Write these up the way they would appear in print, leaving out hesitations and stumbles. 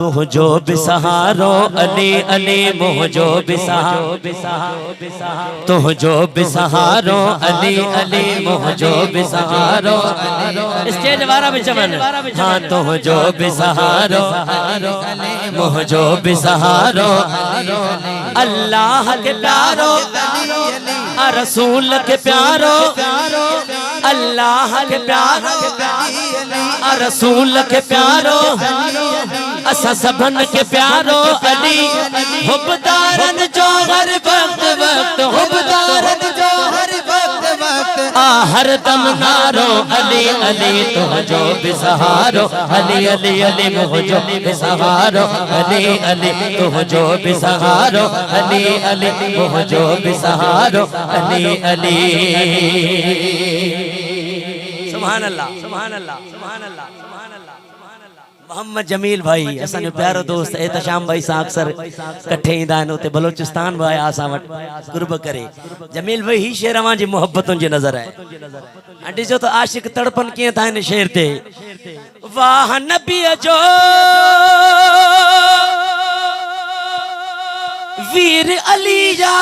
मुझो बिसहारो अली अली मुझो बिसहारो तुझो बिसहारो अली अली मुझो बिसहारो स्टेज वारा में चमन हाँ तुझो बिसहारो मुझो बिसहारो अल्लाह के प्यारो रसूल के प्यारो अल्लाह के प्यारो रसूल के प्यारो असा सबन के प्यारो अली हुबदारन जो हर वक्त वक्त हुबदारन जो हर वक्त वक्त हर दम नारो अली अली तुझो बिसहारो अली अली अली मुझो बिसहारो अली अली तुझो बिसहारो अली अली मुझो बिसहारो अली अली सुभान अल्लाह सुभान अल्लाह सुभान अल्लाह सुभान अल्लाह मोहम्मद जमील भाई असांजो प्यारो दोस्त एहतशाम भाई सां अक्सर कट्ठे ईंदा आहिनि उते बलोचिस्तान में आया असां वटि कुर्ब करे जमील भाई ही शेर अवां जी मोहब्बतुनि जी नज़र आहे ऐं ॾिसो त आशिक तड़पन कीअं था हिन शेर ते वाह नबीअ जो वीर अली जा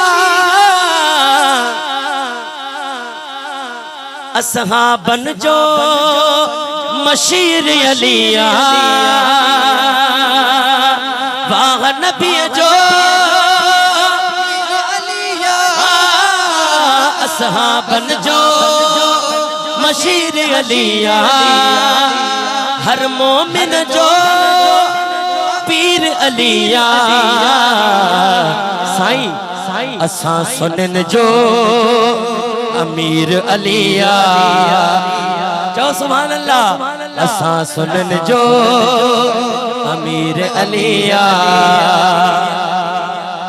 असहाबन जो मशीर अलिया वाह नबी जो असहाबन जो मशीर अलिया हर मोमिन जो पीर अलिया साईं साईं असां सुनन जो अमीर अलिया चो सुभान अल्लाह असां सुनन जो अमीर अलिया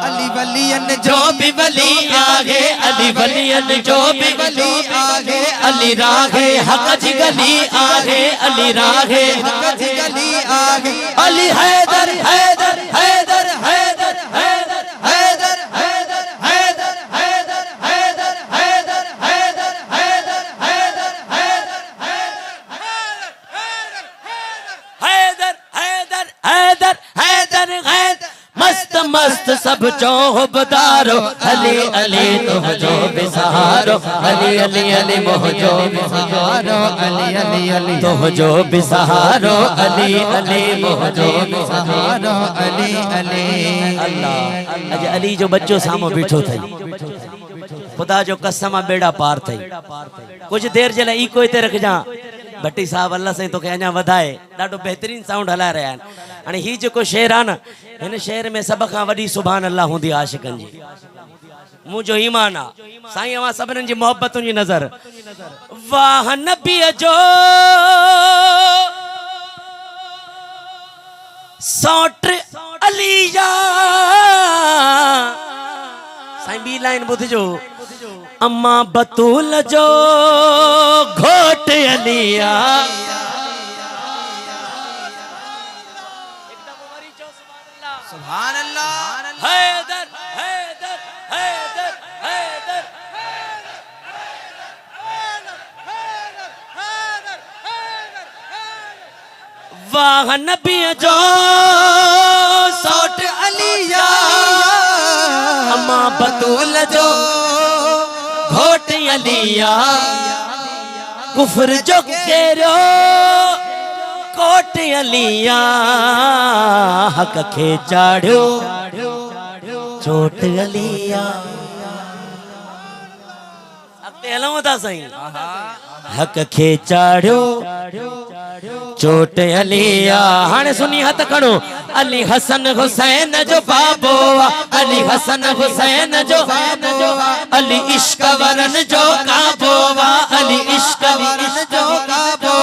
अली वलियन जो भी वली आगे अली वलियन जो भी वली आगे अली रागे हक जी गली आगे अली रागे हक जी गली आगे अली हैदर हैदर हैदर हैदर हैदर हैदर हैदर हैदर हैदर हैदर हैदर हैदर हैदर हैदर हैदर हैदर हैदर हैदर मस्त मस्त सब चौबदारो अली अली तुझो बिसहारो अली अली अली मुझो बिसहारो अली अली अली तुझो बिसहारो अली अली मुझो बिसहारो अली अली अल्लाह अज अली जो बच्चो सामो बीठो थई खुदा जो कसम बेड़ा पार थई कुछ देर जे लाइ ई कोई ते रख जा भट्टी साहब अल्लाह से तो अञा वधाए ॾाढो बेहतरीन साउंड हलाए रहिया आहिनि हाणे ही जेको शेर आहे न हिन शेर में सभ खां वॾी सुभान अल्लाह हूंदी आहे आशिकनि जी मुंहिंजो ईमान आहे साईं अवां सभिनीनि जी मोहब्बतुनि जी नज़र वाह नबीअ जो सौट अली जा साईं ॿी लाइन ॿुधजो अम्मा बतूल जो घोट अलिया सुभान अल्लाह हैदर हैदर हैदर हैदर वाह नबी जो सौट अलिया अम्मा बतूल जो घोट अलिया कुफर जो केरो कोट अलिया हक खे चाढ़ो चोट अलिया अॻिते हलूं था साईं हक खे चाढ़ो चोट अलिया हाणे सुनी हथ खणो अली हसन हुसैन जो बाबो अली हसन हुसैन जो अली इश्क वरन जो काबो अली इश्क वरन जो काबो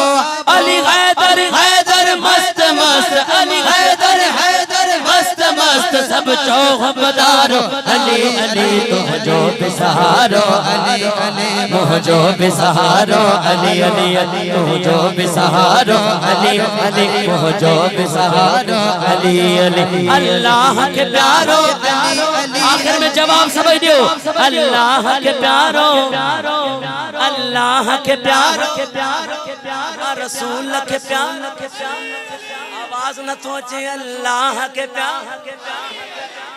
अली हैदर हैदर मस्त मस्त अली हैदर हैदर मस्त मस्त सब चौबदारो अली अली तुझो बिसहारो अली अली मुझो बिसहारो अली अली अली तुझो बिसहारो अली अली मुझो बिसहारो अली अली अल्लाह के प्यारो आखिर में जवाब समझ दियो अल्लाह के प्यारो अल्लाह के प्यारो रसूल के प्यारो आवाज न तो अचे अल्लाह के प्यार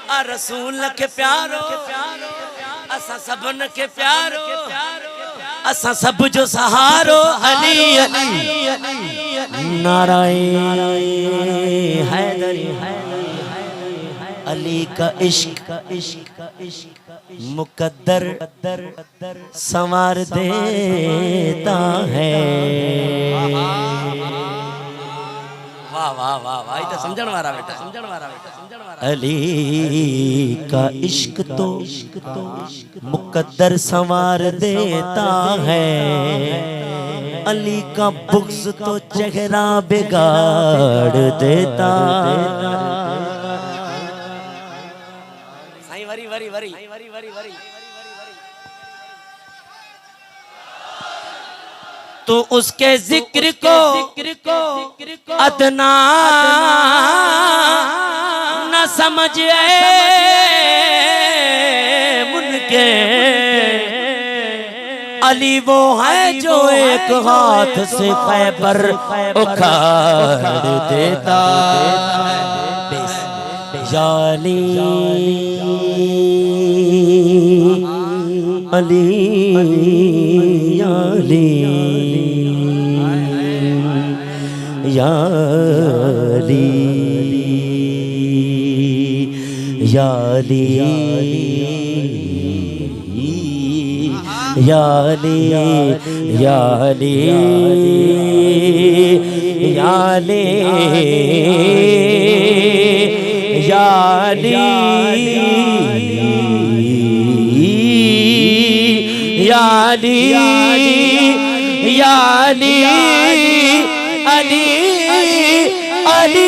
आ रसूल के प्यारो असा सबन के प्यारो असा सब जो सहारो अली अली नारायण हैदरी अली का इश्क मुकद्दर संवार देता है। वाह वाह वाह वाह तो समझण वाला बेटा अली का इश्क तो मुकद्दर संवार देता है। अली का बुग़्ज़ तो चेहरा बिगाड़ देता वरी तो उसके जिक्र को अदना न समझे मुनके अली वो है जो एक हाथ से खैबर उखाड़ देता जाली अली याली याली याली याली याली याली याली याली याली अली अली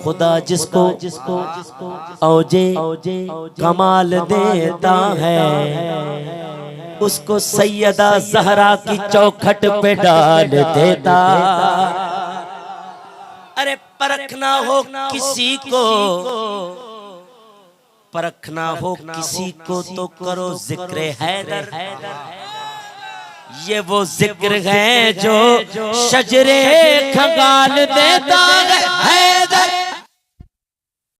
खुदा जिसको औजे कमाल देता है उसको सैयदा ज़हरा की चौखट पे डाल देता। अरे परखना हो किसी को परखना हो किसी को तो करो जिक्र हैदर। ये वो जिक्र है जो शजरे खंगाल देता है हैदर।